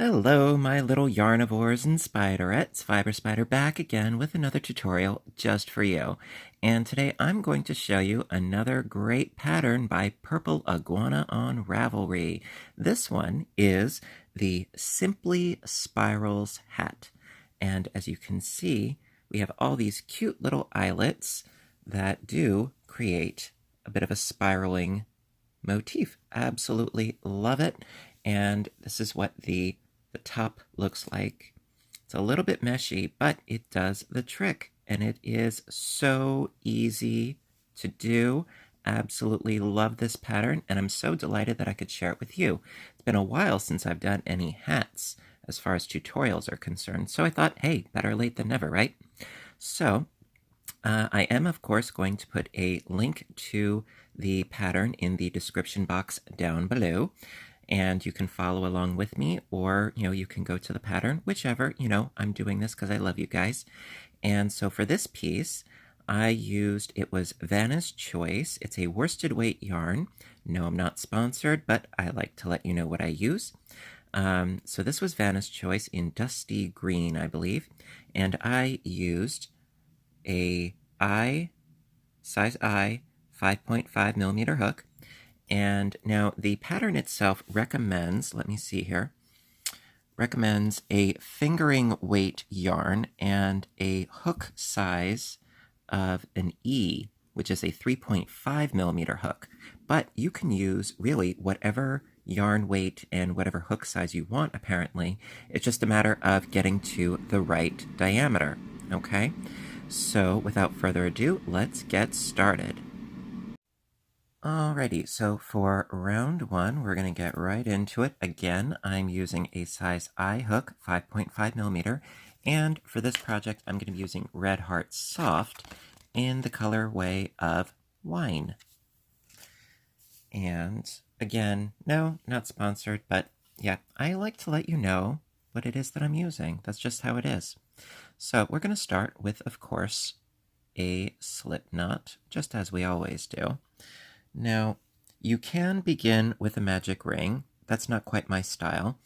Hello, my little yarnivores and spiderettes. Fiber Spider back again with another tutorial just for you. And today I'm going to show you another great pattern by Purpleiguana on Ravelry. This one is the Simply Spirals hat. And as you can see, we have all these cute little eyelets that do create a bit of a spiraling motif. Absolutely love it. And this is what the top looks like. It's a little bit meshy, but it does the trick. And it is so easy to do. Absolutely love this pattern, and I'm so delighted that I could share it with you. It's been a while since I've done any hats as far as tutorials are concerned, so I thought, hey, better late than never, right? So I am, of course, going to put a link to the pattern in the description box down below, and you can follow along with me, or, you can go to the pattern, whichever. I'm doing this because I love you guys. And so for this piece, I used, it was Vanna's Choice. It's a worsted weight yarn. No, I'm not sponsored, but I like to let you know what I use. So this was Vanna's Choice in Dusty Green, I believe. And I used a size I 5.5 millimeter hook. And now the pattern itself recommends, let me see here, recommends a fingering weight yarn and a hook size of an E, which is a 3.5 millimeter hook. But you can use really whatever yarn weight and whatever hook size you want, apparently. It's just a matter of getting to the right diameter, okay? So without further ado, let's get started. Alrighty, so for round one, we're going to get right into it. Again, I'm using a size I hook, 5.5 millimeter, and for this project, I'm going to be using Red Heart Soft in the colorway of Wine. And again, no, not sponsored, but yeah, I like to let you know what it is that I'm using. That's just how it is. So we're going to start with, of course, a slip knot, just as we always do. Now, you can begin with a magic ring. That's not quite my style.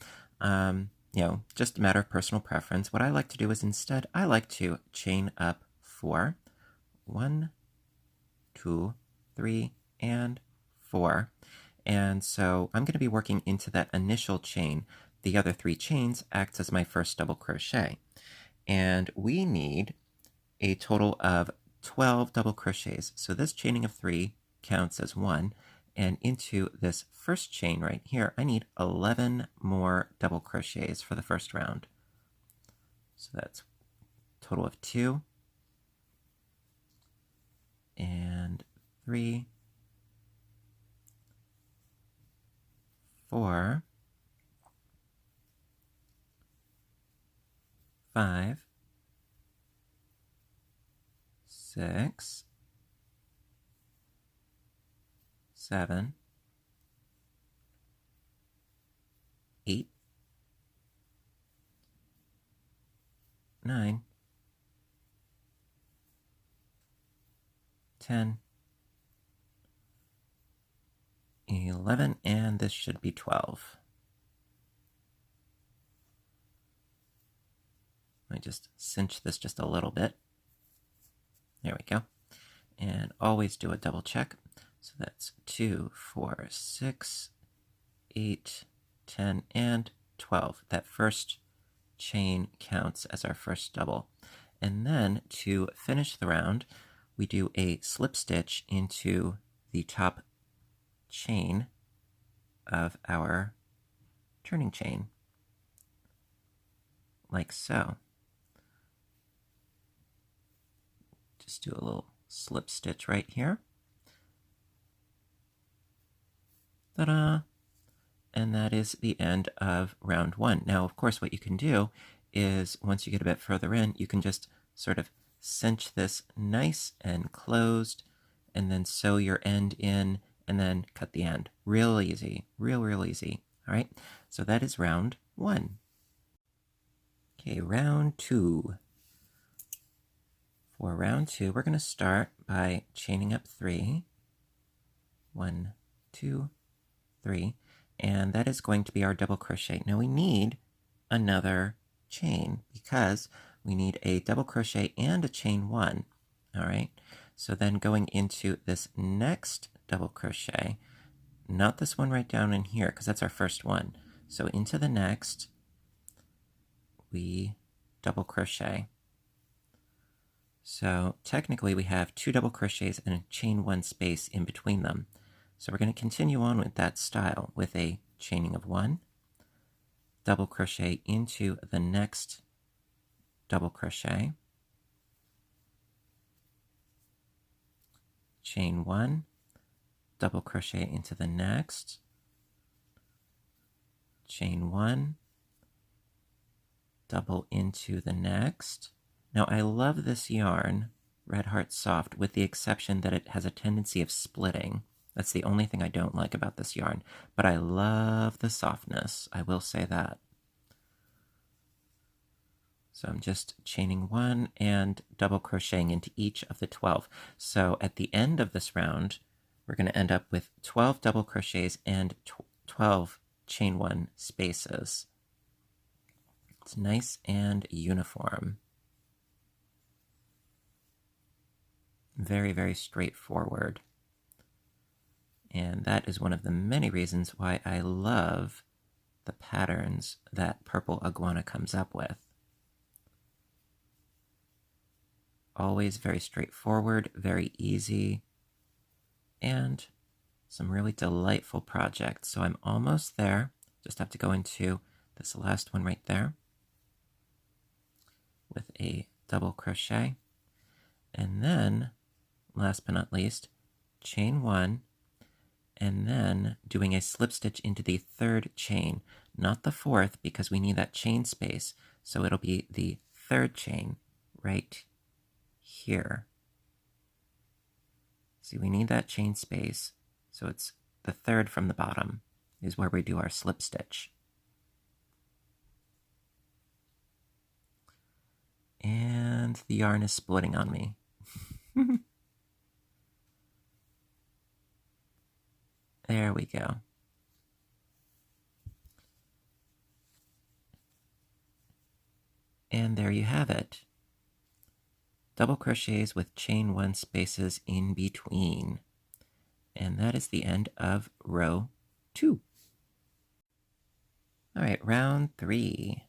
Just a matter of personal preference. What I like to do is instead, I like to chain up 4. 1, 2, 3, and 4. And so I'm going to be working into that initial chain. The other 3 chains act as my first double crochet. And we need a total of 12 double crochets. So this chaining of 3 counts as 1, and into this first chain right here, I need 11 more double crochets for the first round. So that's a total of 2, and 3, 4, 5, 6, 7, 8, 9, 10, 11, and this should be 12. Let me just cinch this just a little bit. There we go. And always do a double check. So that's 2, 4, 6, 8, 10, and 12. That first chain counts as our first double. And then to finish the round, we do a slip stitch into the top chain of our turning chain, like so. Just do a little slip stitch right here. Ta-da! And that is the end of round 1. Now, of course, what you can do is, once you get a bit further in, you can just sort of cinch this nice and closed, and then sew your end in, and then cut the end. Real easy. Real easy. All right? So that is round 1. Okay, round 2. For round 2, we're going to start by chaining up 3. 1, 2, 3, and that is going to be our double crochet. Now we need another chain because we need a double crochet and a chain 1. All right, so then going into this next double crochet, not this one right down in here because that's our first one. So into the next, we double crochet. So technically we have 2 double crochets and a chain 1 space in between them. So we're going to continue on with that style with a chaining of 1, double crochet into the next double crochet, chain 1, double crochet into the next, chain 1, double into the next. Now I love this yarn, Red Heart Soft, with the exception that it has a tendency of splitting. That's the only thing I don't like about this yarn, but I love the softness, I will say that. So I'm just chaining 1 and double crocheting into each of the 12. So at the end of this round, we're going to end up with 12 double crochets and 12 chain 1 spaces. It's nice and uniform. Very, very straightforward. And that is one of the many reasons why I love the patterns that Purpleiguana comes up with. Always very straightforward, very easy, and some really delightful projects. So I'm almost there. Just have to go into this last one right there with a double crochet. And then, last but not least, chain 1, and then doing a slip stitch into the 3rd chain, not the 4th because we need that chain space. So it'll be the 3rd chain right here. See, we need that chain space, so it's the 3rd from the bottom is where we do our slip stitch. And the yarn is splitting on me. There we go. And there you have it. Double crochets with chain 1 spaces in between. And that is the end of row 2. All right, round 3.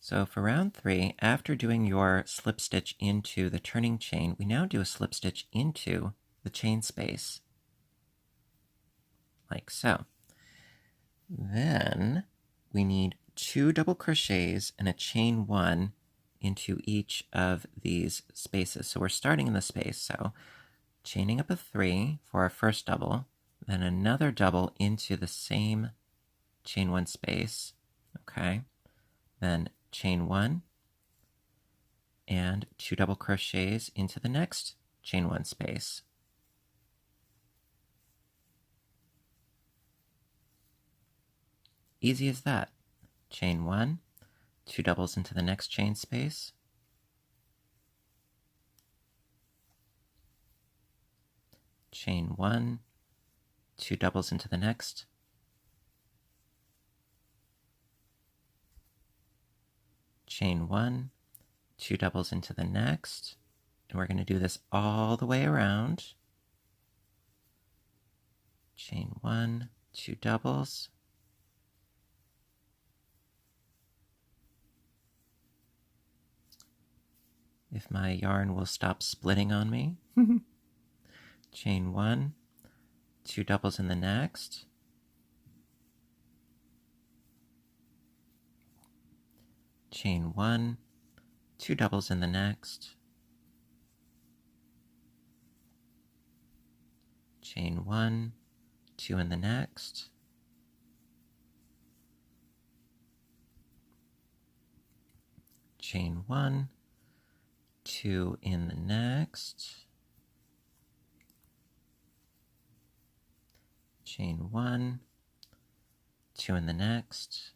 So for round 3, after doing your slip stitch into the turning chain, we now do a slip stitch into the chain space, like so. Then we need 2 double crochets and a chain 1 into each of these spaces. So we're starting in the space, so chaining up a 3 for our first double, then another double into the same chain 1 space, okay? Then chain 1 and 2 double crochets into the next chain 1 space. Easy as that. Chain 1, 2 doubles into the next chain space, chain 1, 2 doubles into the next, chain 1, 2 doubles into the next, and we're going to do this all the way around. Chain 1, 2 doubles, if my yarn will stop splitting on me. Chain 1, 2 doubles in the next, chain 1, 2 doubles in the next, chain 1, 2 in the next, chain 1, 2 in the next, chain 1, 2 in the next,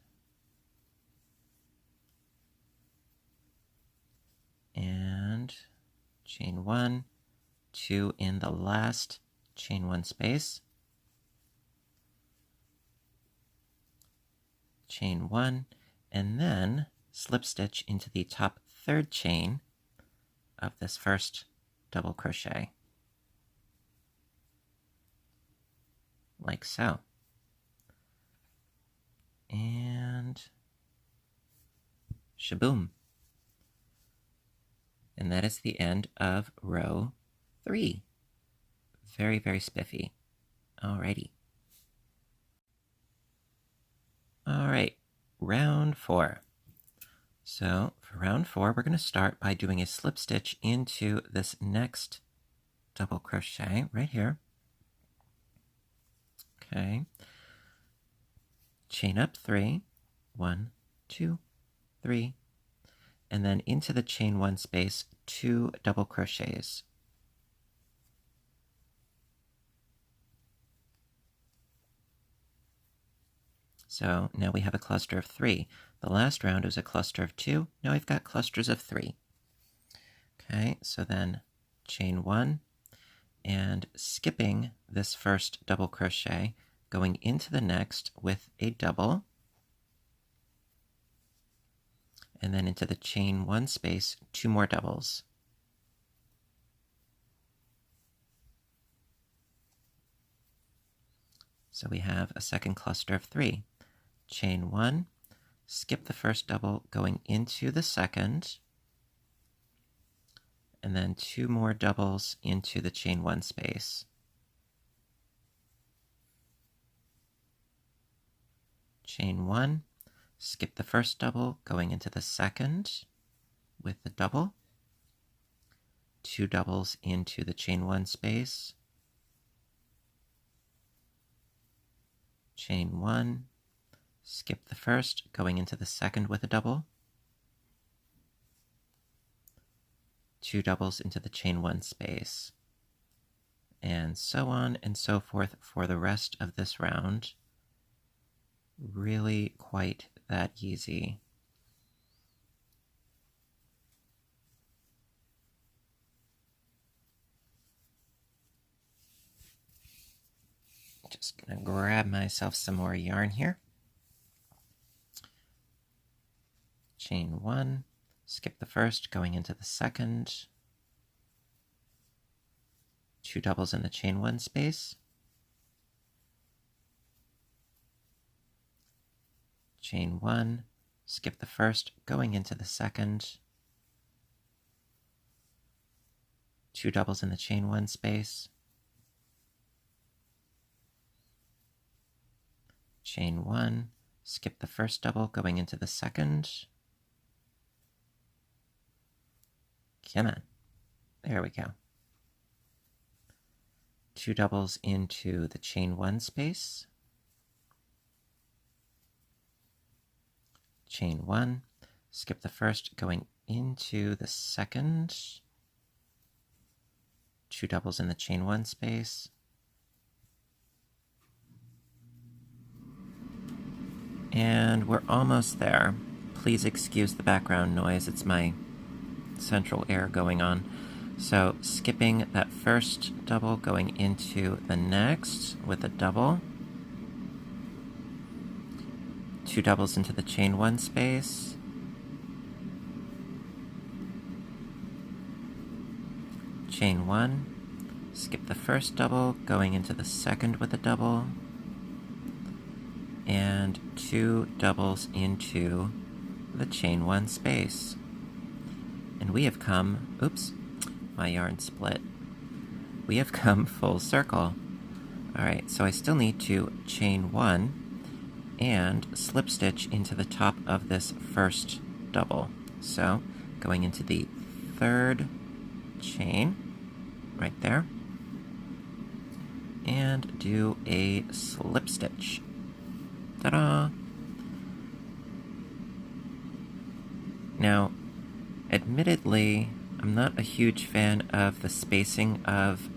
and chain 1, 2 in the last chain 1 space, chain 1, and then slip stitch into the top third chain of this first double crochet, like so. And shaboom. And that is the end of row 3. Very, very spiffy. Alrighty. Alright, round 4. So for round 4, we're going to start by doing a slip stitch into this next double crochet right here. Okay. Chain up 3, 1, 2, 3, and then into the chain 1 space, 2 double crochets. So now we have a cluster of 3. The last round was a cluster of 2. Now we've got clusters of 3. Okay, so then chain 1 and skipping this first double crochet, going into the next with a double, and then into the chain 1 space, 2 more doubles. So we have a second cluster of 3. Chain 1, skip the first double, going into the second, and then 2 more doubles into the chain 1 space. Chain 1, skip the first double, going into the second with the double, 2 doubles into the chain 1 space, chain 1, skip the first, going into the second with a double, 2 doubles into the chain 1 space, and so on and so forth for the rest of this round. Really quite that easy. Just gonna grab myself some more yarn here. Chain 1, skip the first, going into the second, 2 doubles in the chain 1 space, chain 1, skip the first, going into the second, 2 doubles in the chain 1 space, chain 1, skip the first double, going into the second. Come on. There we go. 2 doubles into the chain 1 space. Chain 1, skip the first, going into the second. 2 doubles in the chain 1 space. And we're almost there. Please excuse the background noise. It's my central air going on. So skipping that first double, going into the next with a double, 2 doubles into the chain 1 space, chain 1, skip the first double, going into the second with a double, and 2 doubles into the chain 1 space. And we have come, oops, my yarn split. We have come full circle. Alright, so I still need to chain 1 and slip stitch into the top of this first double. So, going into the third chain, right there, and do a slip stitch. Ta-da! Now, admittedly, I'm not a huge fan of the spacing of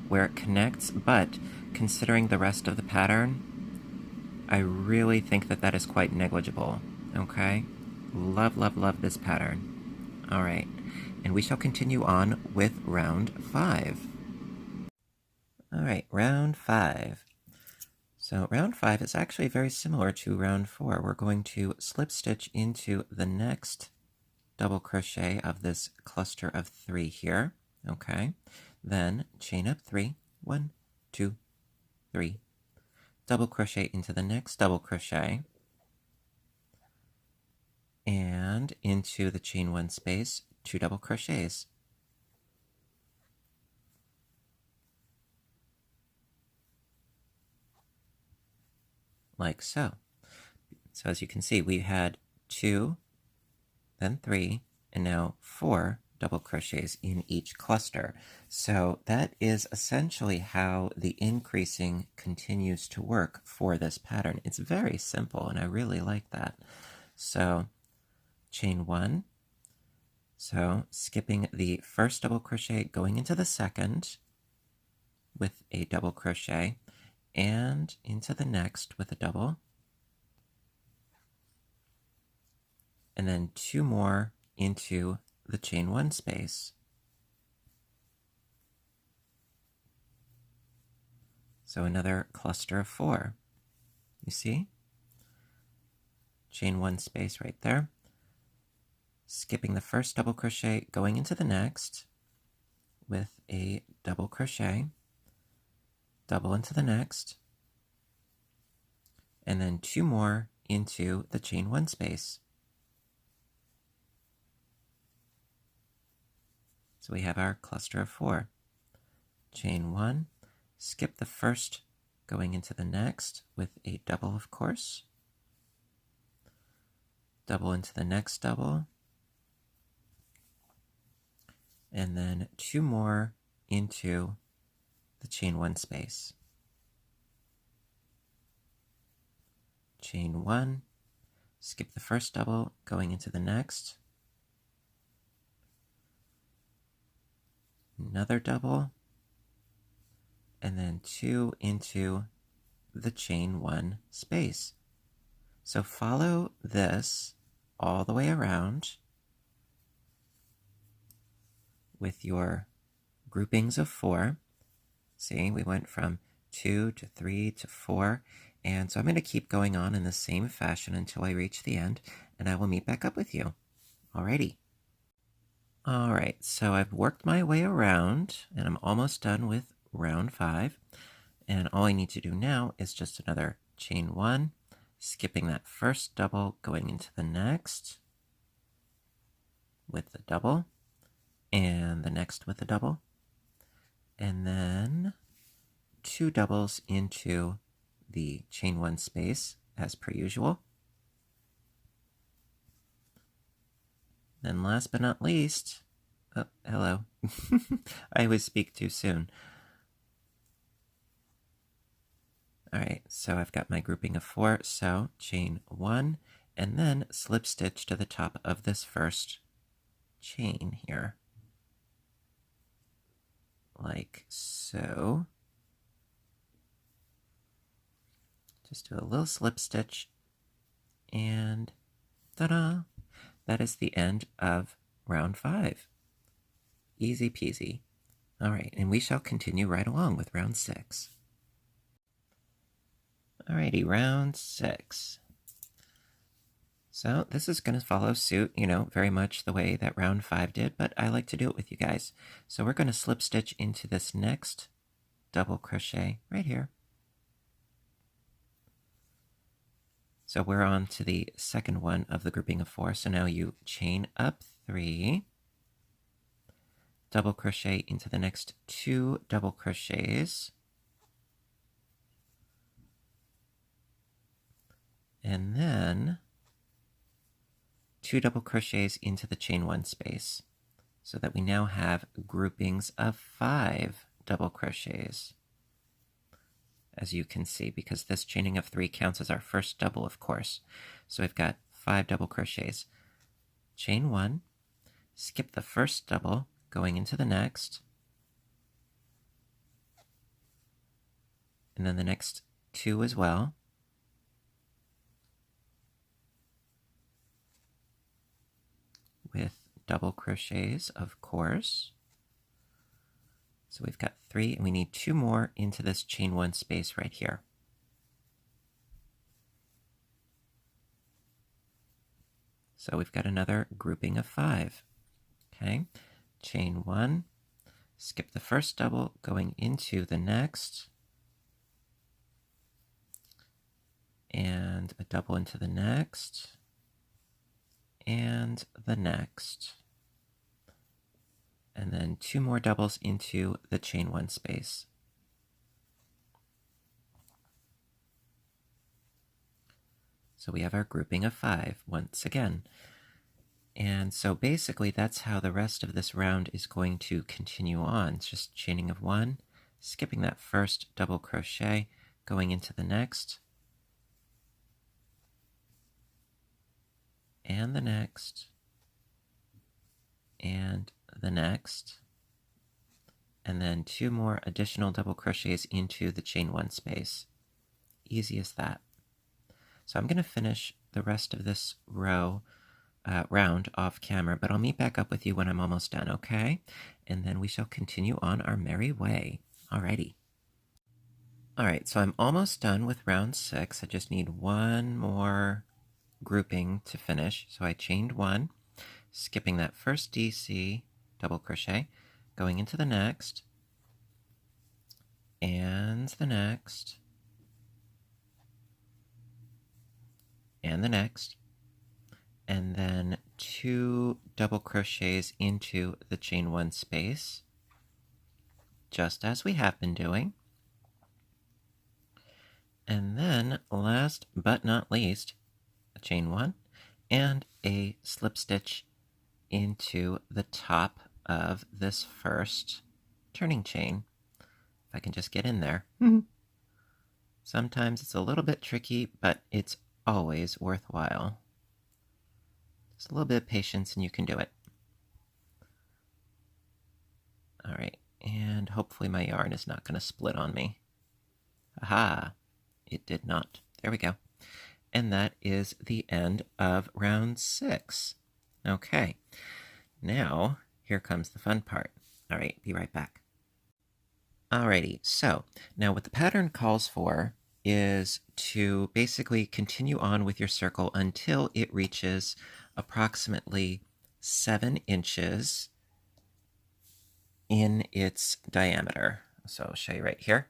where it connects, but considering the rest of the pattern, I really think that that is quite negligible, okay? Love, love, love this pattern. Alright, and we shall continue on with round 5. Alright, round 5. So round 5 is actually very similar to round 4. We're going to slip stitch into the next double crochet of this cluster of 3 here. Okay, then chain up 3, 1, 2, 3, double crochet into the next double crochet, and into the chain 1 space, 2 double crochets. Like so. So as you can see, we had 2, then 3, and now 4 double crochets in each cluster. So that is essentially how the increasing continues to work for this pattern. It's very simple, and I really like that. So chain 1, so skipping the first double crochet, going into the second with a double crochet, and into the next with a double, and then 2 more into the chain 1 space. So another cluster of 4. You see? Chain 1 space right there. Skipping the first double crochet, going into the next with a double crochet, double into the next, and then 2 more into the chain 1 space. So we have our cluster of 4. Chain 1, skip the first, going into the next with a double, of course, double into the next double, and then 2 more into the chain 1 space. Chain 1, skip the first double, going into the next, another double, and then 2 into the chain 1 space. So follow this all the way around with your groupings of 4. See, we went from 2 to 3 to 4, and so I'm going to keep going on in the same fashion until I reach the end, and I will meet back up with you. Alrighty. Alright, so I've worked my way around, and I'm almost done with round 5, and all I need to do now is just another chain 1, skipping that first double, going into the next with the double, and the next with the double, and then 2 doubles into the chain 1 space as per usual. Then last but not least, oh, hello. I always speak too soon. Alright, so I've got my grouping of 4, so chain 1, and then slip stitch to the top of this first chain here. Like so. Just do a little slip stitch, and ta-da! That is the end of round 5. Easy peasy. Alright, and we shall continue right along with round 6. Alrighty, round 6. So this is going to follow suit, very much the way that round 5 did, but I like to do it with you guys. So we're going to slip stitch into this next double crochet right here. So we're on to the second one of the grouping of 4. So now you chain up 3, double crochet into the next 2 double crochets, and then 2 double crochets into the chain 1 space, so that we now have groupings of 5 double crochets. As you can see, because this chaining of 3 counts as our first double, of course. So we've got 5 double crochets. Chain 1, skip the first double, going into the next, and then the next 2 as well. With double crochets, of course. So we've got 3, and we need 2 more into this chain 1 space right here. So we've got another grouping of 5. Okay, chain 1, skip the first double, going into the next, and a double into the next, and the next. And then 2 more doubles into the chain 1 space. So we have our grouping of 5 once again. And so basically that's how the rest of this round is going to continue on. It's just chaining of 1, skipping that first double crochet, going into the next, and the next, and the next, and then 2 more additional double crochets into the chain 1 space. Easy as that. So I'm going to finish the rest of this round off camera, but I'll meet back up with you when I'm almost done, okay? And then we shall continue on our merry way. Alrighty. Alright, so I'm almost done with round 6. I just need 1 more grouping to finish. So I chained 1, skipping that first DC double crochet, going into the next, and the next, and the next, and then 2 double crochets into the chain 1 space, just as we have been doing. And then, last but not least, a chain 1 and a slip stitch into the top of this first turning chain. If I can just get in there. Sometimes it's a little bit tricky, but it's always worthwhile. Just a little bit of patience and you can do it. Alright, and hopefully my yarn is not going to split on me. Aha! It did not. There we go. And that is the end of round 6. Okay, now here comes the fun part. Alright, be right back. Alrighty, so now what the pattern calls for is to basically continue on with your circle until it reaches approximately 7 inches in its diameter. So I'll show you right here.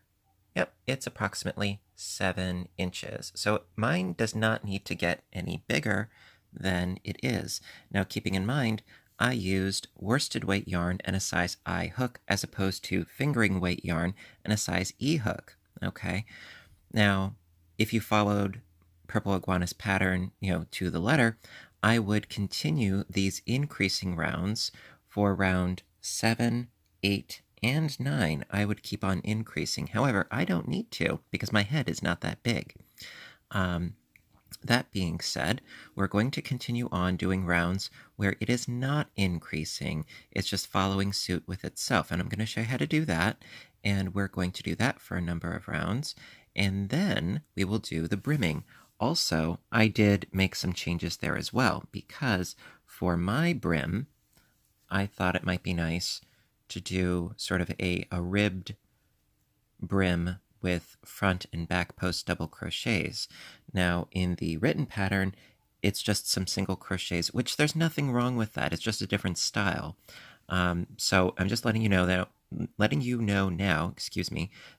Yep, it's approximately 7 inches. So mine does not need to get any bigger than it is. Now, keeping in mind, I used worsted weight yarn and a size I hook as opposed to fingering weight yarn and a size E hook, okay? Now, if you followed Purpleiguana's pattern, to the letter, I would continue these increasing rounds for round 7, 8, and 9. I would keep on increasing. However, I don't need to because my head is not that big. That being said, we're going to continue on doing rounds where it is not increasing. It's just following suit with itself. And I'm going to show you how to do that. And we're going to do that for a number of rounds. And then we will do the brimming. Also, I did make some changes there as well, because for my brim, I thought it might be nice to do sort of a ribbed brim with front and back post double crochets. Now, in the written pattern, it's just some single crochets, which there's nothing wrong with that. It's just a different style. So I'm just letting you know now,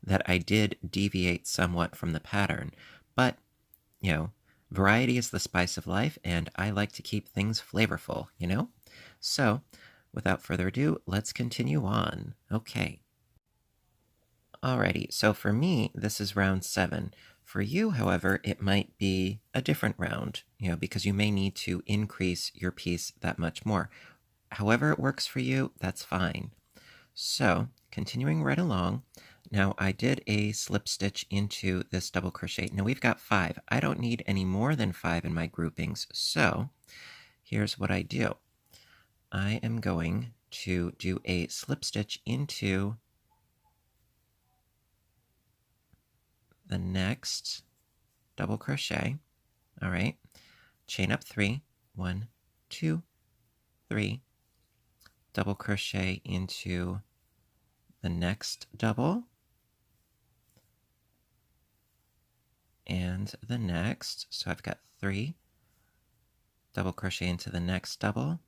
that I did deviate somewhat from the pattern. But, variety is the spice of life, and I like to keep things flavorful, So, without further ado, let's continue on. Okay. Alrighty, so for me, this is round 7. For you, however, it might be a different round, because you may need to increase your piece that much more. However it works for you, that's fine. So, continuing right along, now I did a slip stitch into this double crochet. Now we've got 5. I don't need any more than 5 in my groupings, so here's what I do. I am going to do a slip stitch into the next double crochet. All right, chain up 3, 1, 2, 3, double crochet into the next double, and the next. So I've got 3, double crochet into the next double,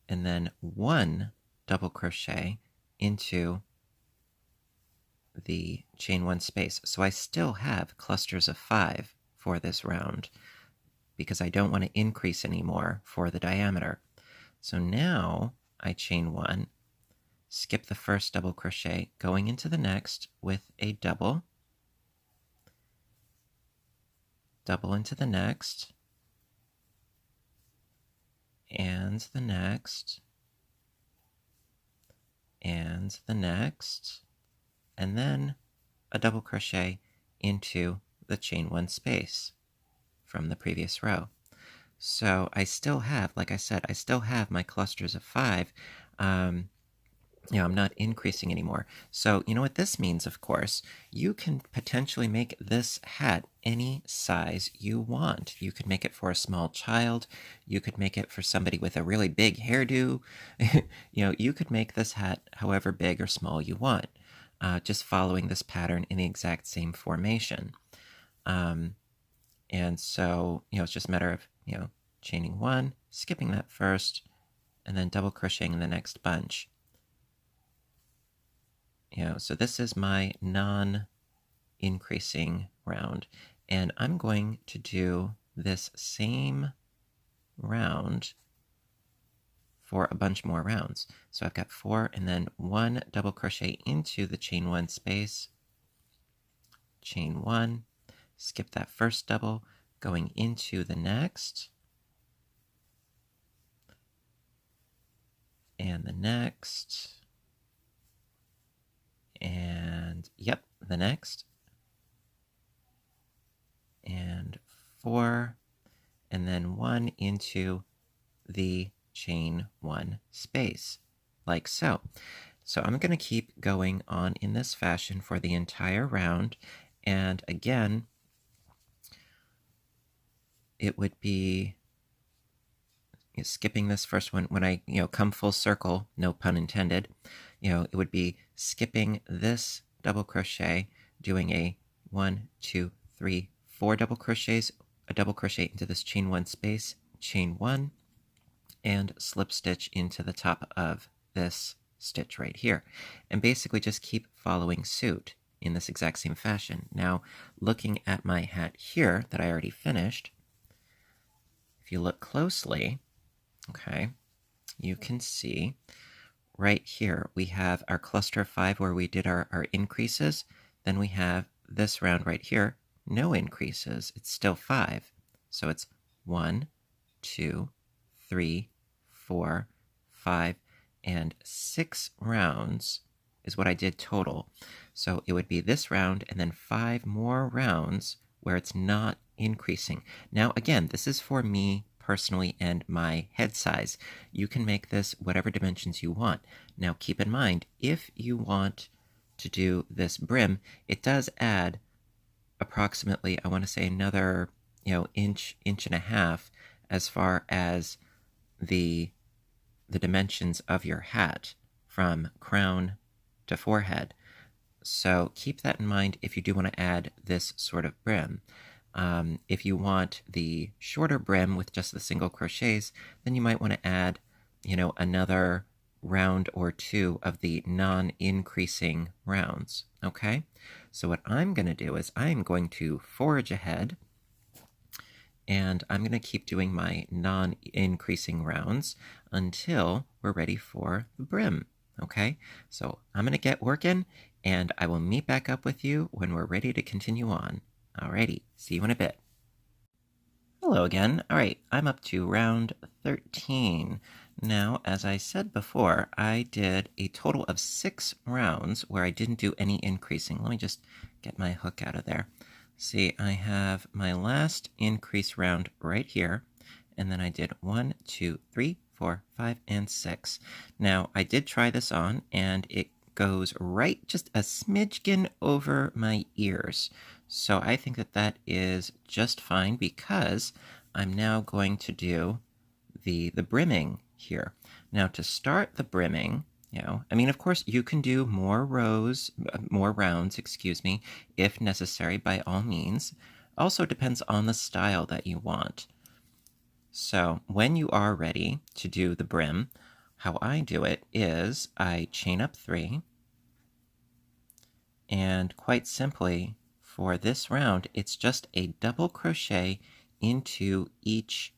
and then 1 double crochet into the chain 1 space. So I still have clusters of 5 for this round because I don't want to increase anymore for the diameter. So now I chain 1, skip the first double crochet, going into the next with a double, double into the next, and the next, and the next, and then a double crochet into the chain 1 space from the previous row. So I still have, like I said, I still have my clusters of 5. I'm not increasing anymore. So you know what this means, of course, you can potentially make this hat any size you want. You could make it for a small child. You could make it for somebody with a really big hairdo. You could make this hat however big or small you want, just following this pattern in the exact same formation. And so, it's just a matter of, chaining 1, skipping that first, and then double crocheting in the next bunch. So this is my non-increasing round, and I'm going to do this same round for a bunch more rounds. So I've got 4 and then 1 double crochet into the chain 1 space, chain 1, skip that first double, going into the next, and the next, and yep, the next, and 4, and then 1 into the chain 1 space, like so. So I'm going to keep going on in this fashion for the entire round, and again, it would be skipping this first one when I come full circle, no pun intended. It would be skipping this double crochet, doing a 1, 2, 3, 4 double crochets, a double crochet into this chain 1 space, chain 1, and slip stitch into the top of this stitch right here, and basically just keep following suit in this exact same fashion. Now, looking at my hat here that I already finished, if you look closely, okay, you can see right here we have our cluster of 5 where we did our increases. Then we have this round right here, no increases. It's still 5. So it's 1, 2, 3, 4, 5, and 6 rounds is what I did total. So it would be this round and then 5 more rounds where it's not increasing. Now, again, this is for me personally and my head size. You can make this whatever dimensions you want. Now, keep in mind, if you want to do this brim, it does add approximately, I want to say another, inch and a half as far as the dimensions of your hat from crown to forehead. So keep that in mind if you do want to add this sort of brim. If you want the shorter brim with just the single crochets, then you might want to add, another round or 2 of the non-increasing rounds, okay? So what I'm going to do is I'm going to forage ahead, and I'm going to keep doing my non-increasing rounds until we're ready for the brim, okay? So I'm going to get working, and I will meet back up with you when we're ready to continue on. Alrighty, see you in a bit. Hello again. Alright, I'm up to round 13. Now, as I said before, I did a total of 6 rounds where I didn't do any increasing. Let me just get my hook out of there. See, I have my last increase round right here, and then I did 1, 2, 3, 4, 5, and 6. Now, I did try this on, and it goes right just a smidgen over my ears. So I think that is just fine because I'm now going to do the brimming here. Now, to start the brimming, of course, you can do more rounds, if necessary, by all means. Also depends on the style that you want. So when you are ready to do the brim, how I do it is I chain up 3, and quite simply for this round it's just a double crochet into each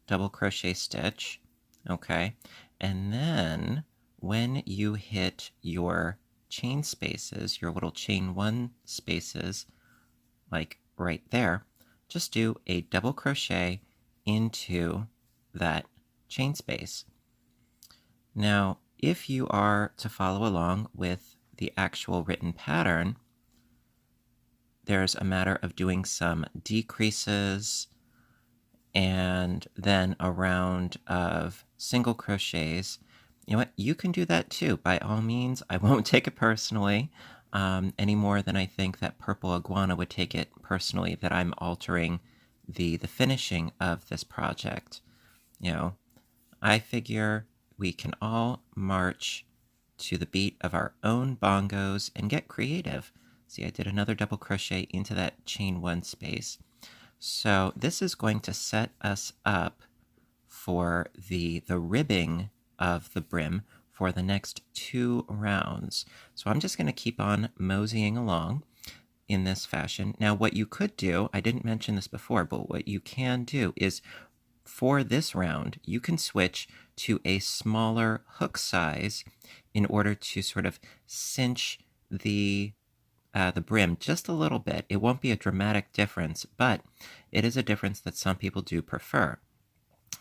double crochet stitch, okay? And then when you hit your chain spaces, your little chain 1 spaces, like right there, just do a double crochet into that chain space. Now, if you are to follow along with the actual written pattern, there's a matter of doing some decreases and then a round of single crochets. You know what? You can do that too, by all means. I won't take it personally any more than I think that Purpleiguana would take it personally that I'm altering the finishing of this project. You know, I figure we can all march to the beat of our own bongos and get creative. See, I did another double crochet into that chain 1 space. So this is going to set us up for the ribbing of the brim for the next 2 rounds. So I'm just going to keep on moseying along in this fashion. Now what you could do, I didn't mention this before, but what you can do is for this round, you can switch to a smaller hook size in order to sort of cinch the brim just a little bit. It won't be a dramatic difference, but it is a difference that some people do prefer.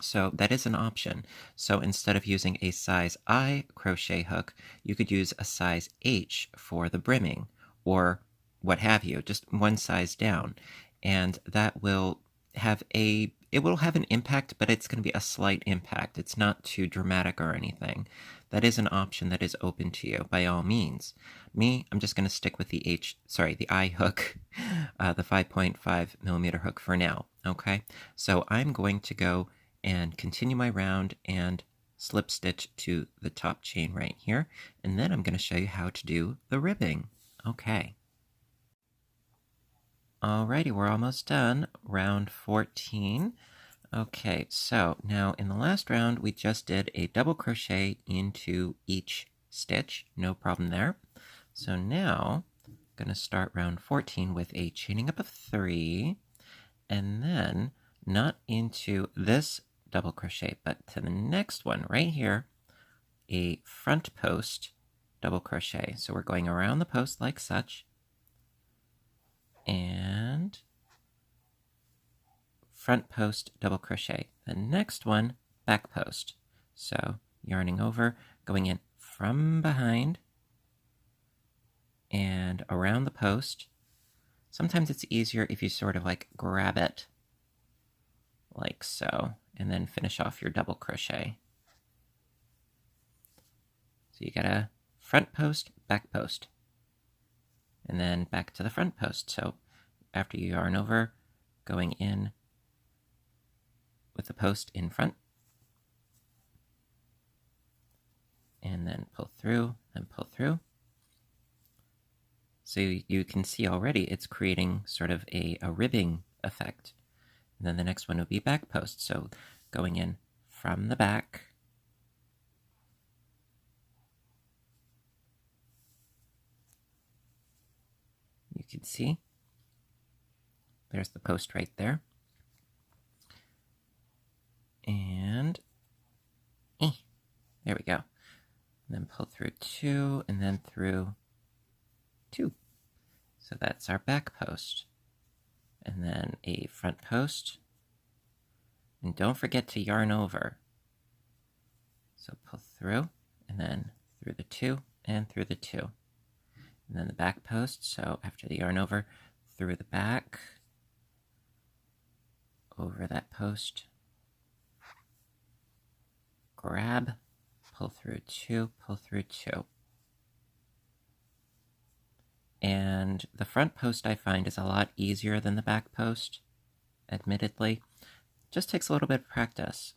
So that is an option. So instead of using a size I crochet hook, you could use a size H for the brimming, or what have you, just one size down. And that will have an impact, but it's going to be a slight impact. It's not too dramatic or anything. That is an option that is open to you by all means. Me, I'm just going to stick with the I hook, the 5.5 millimeter hook for now. Okay, so I'm going to go and continue my round and slip stitch to the top chain right here, and then I'm going to show you how to do the ribbing. Okay. Alrighty, we're almost done. Round 14. Okay, so now in the last round, we just did a double crochet into each stitch. No problem there. So now I'm going to start round 14 with a chaining up of 3, and then not into this double crochet, but to the next one right here, a front post double crochet. So we're going around the post like such, and front post double crochet. The next one, back post. So yarning over, going in from behind and around the post. Sometimes it's easier if you sort of like grab it like so, and then finish off your double crochet. So you got a front post, back post, and then back to the front post. So after you yarn over, going in with the post in front, and then pull through, and pull through. So you can see already it's creating sort of a ribbing effect. And then the next one would be back post. So going in from the back, you can see there's the post right there. And there we go. And then pull through 2, and then through 2. So that's our back post. And then a front post. And don't forget to yarn over. So pull through, and then through the 2, and through the 2. And then the back post, so after the yarn over, through the back, over that post, grab, pull through 2, pull through 2. And the front post I find is a lot easier than the back post, admittedly. Just takes a little bit of practice.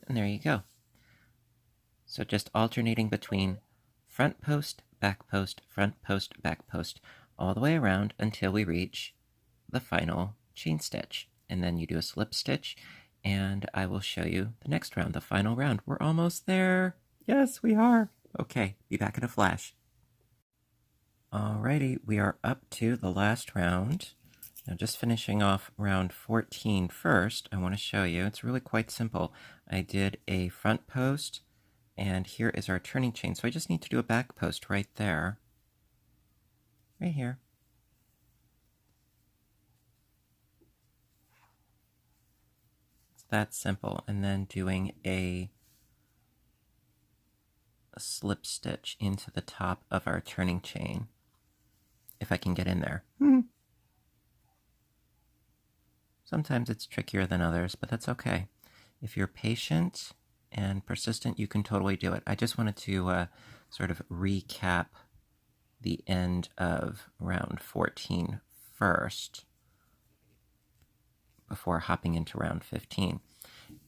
And there you go. So just alternating between front post, back post, front post, back post, all the way around until we reach the final chain stitch. And then you do a slip stitch, and I will show you the next round, the final round. We're almost there. Yes, we are. Okay, be back in a flash. Alrighty, we are up to the last round. Now just finishing off round 14 first, I want to show you, it's really quite simple. I did a front post, and here is our turning chain. So I just need to do a back post right there, right here. It's that simple. And then doing a slip stitch into the top of our turning chain, if I can get in there. Sometimes it's trickier than others, but that's okay. If you're patient and persistent, you can totally do it. I just wanted to sort of recap the end of round 14 first before hopping into round 15.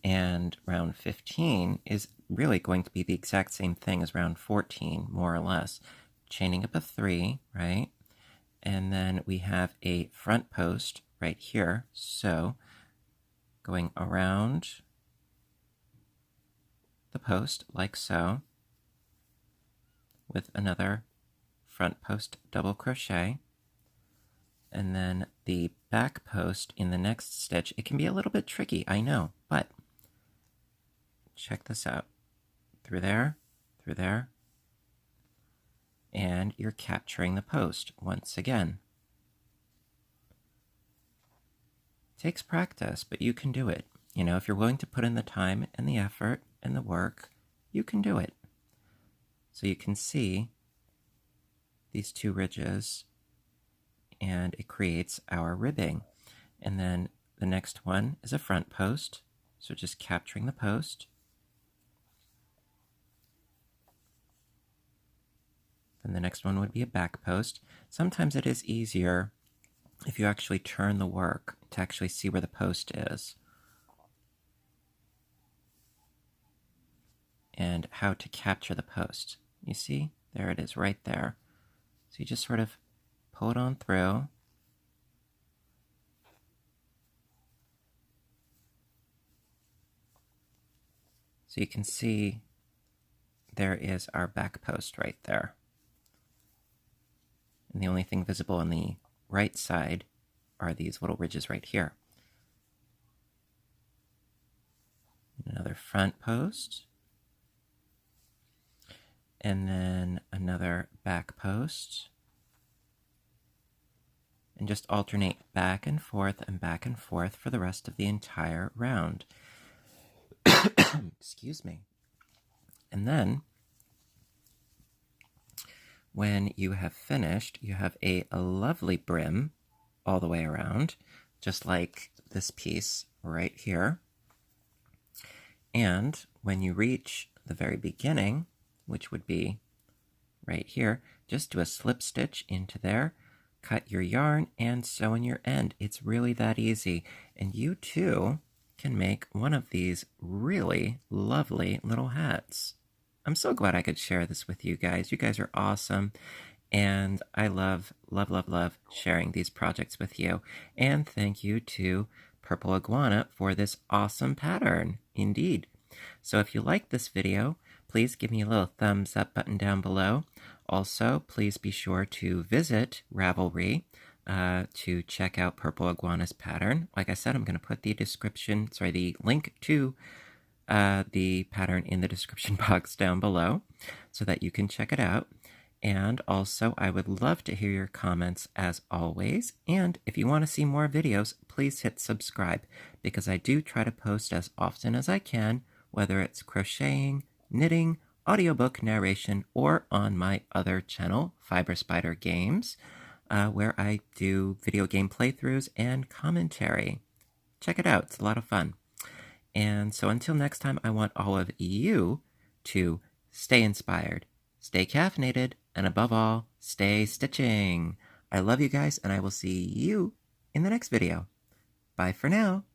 And round 15 is really going to be the exact same thing as round 14, more or less. Chaining up a 3, right? And then we have a front post right here. So going around the post like so, with another front post double crochet, and then the back post in the next stitch. It can be a little bit tricky, I know, but check this out. Through there, and you're capturing the post once again. It takes practice, but you can do it. You know, if you're willing to put in the time and the effort and the work, you can do it. So you can see these two ridges, and it creates our ribbing. And then the next one is a front post, so just capturing the post. Then the next one would be a back post. Sometimes it is easier if you actually turn the work to actually see where the post is and how to capture the post. You see? There it is right there. So you just sort of pull it on through. So you can see there is our back post right there. And the only thing visible on the right side are these little ridges right here. Another front post. And then another back post. And just alternate back and forth for the rest of the entire round. Excuse me. And then, when you have finished, you have a lovely brim all the way around, just like this piece right here. And when you reach the very beginning, which would be right here, just do a slip stitch into there, cut your yarn, and sew in your end. It's really that easy. And you too can make one of these really lovely little hats. I'm so glad I could share this with you guys. You guys are awesome. And I love sharing these projects with you. And thank you to Purpleiguana for this awesome pattern. Indeed. So if you like this video, please give me a little thumbs up button down below. Also, please be sure to visit Ravelry to check out Purpleiguana's pattern. Like I said, I'm going to put the link to the pattern in the description box down below so that you can check it out. And also, I would love to hear your comments as always. And if you want to see more videos, please hit subscribe, because I do try to post as often as I can, whether it's crocheting, knitting, audiobook narration, or on my other channel, Fiber Spider Games, where I do video game playthroughs and commentary. Check it out. It's a lot of fun. And so until next time, I want all of you to stay inspired, stay caffeinated, and above all, stay stitching. I love you guys, and I will see you in the next video. Bye for now.